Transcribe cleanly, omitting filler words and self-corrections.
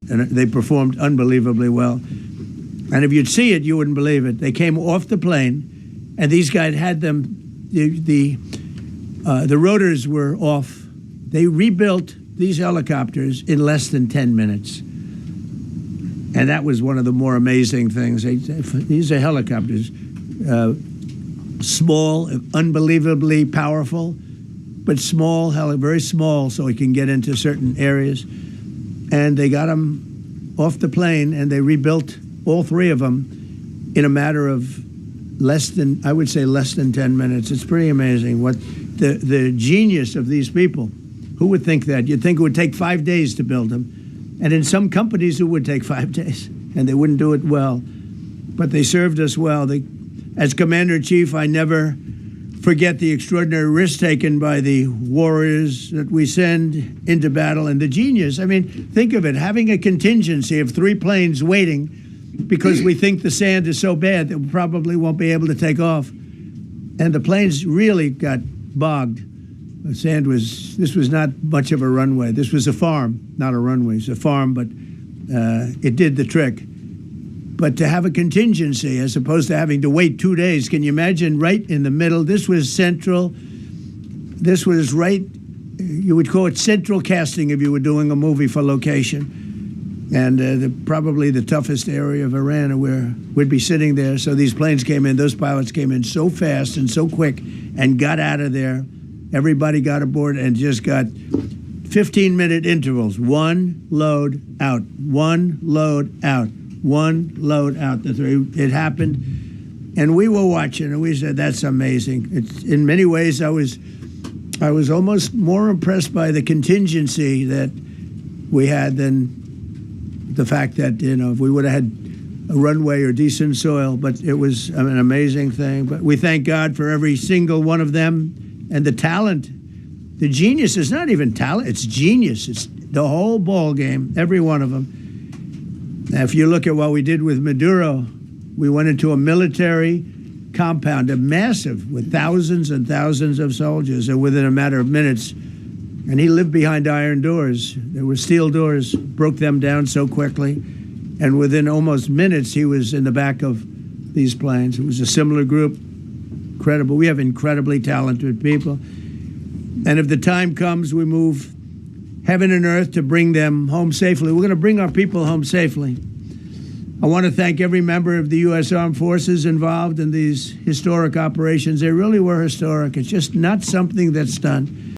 and they performed unbelievably well. And if you'd see it, you wouldn't believe it. They came off the plane, and these guys had them, the rotors were off. They rebuilt these helicopters in less than 10 minutes. And that was one of the more amazing things. These are helicopters, small, unbelievably powerful, but small, very small, so it can get into certain areas. And they got them off the plane, and they rebuilt all three of them in a matter of less than 10 minutes. It's pretty amazing what the genius of these people. Who would think that? You'd think it would take 5 days to build them. And in some companies, it would take 5 days, and they wouldn't do it well. But they served us well. As Commander-in-Chief, I never forget the extraordinary risk taken by the warriors that we send into battle, and the genius. I mean, think of it, having a contingency of 3 planes waiting because we think the sand is so bad that we probably won't be able to take off. And the planes really got bogged. The sand this was not much of a runway. This was a farm, not a runway. It's a farm, but it did the trick. But to have a contingency as opposed to having to wait 2 days, can you imagine, right in the middle? This was central. This was right, you would call it central casting if you were doing a movie for location. And probably the toughest area of Iran where we'd be sitting there. So these planes came in, those pilots came in so fast and so quick and got out of there. Everybody got aboard and just got 15-minute intervals. One load out, one load out, one load out. It happened, and we were watching, and we said, "That's amazing." In many ways, I was almost more impressed by the contingency that we had than the fact that if we would have had a runway or decent soil. But it was an amazing thing. But we thank God for every single one of them. And the talent, the genius is not even talent, it's genius. It's the whole ball game, every one of them. Now, if you look at what we did with Maduro, we went into a military compound, a massive, with thousands and thousands of soldiers, and within a matter of minutes, and he lived behind iron doors. There were steel doors, broke them down so quickly, and within almost minutes, he was in the back of these planes. It was a similar group. Incredible. We have incredibly talented people. And if the time comes, we move heaven and earth to bring them home safely. We're going to bring our people home safely. I want to thank every member of the U.S. Armed Forces involved in these historic operations. They really were historic. It's just not something that's done.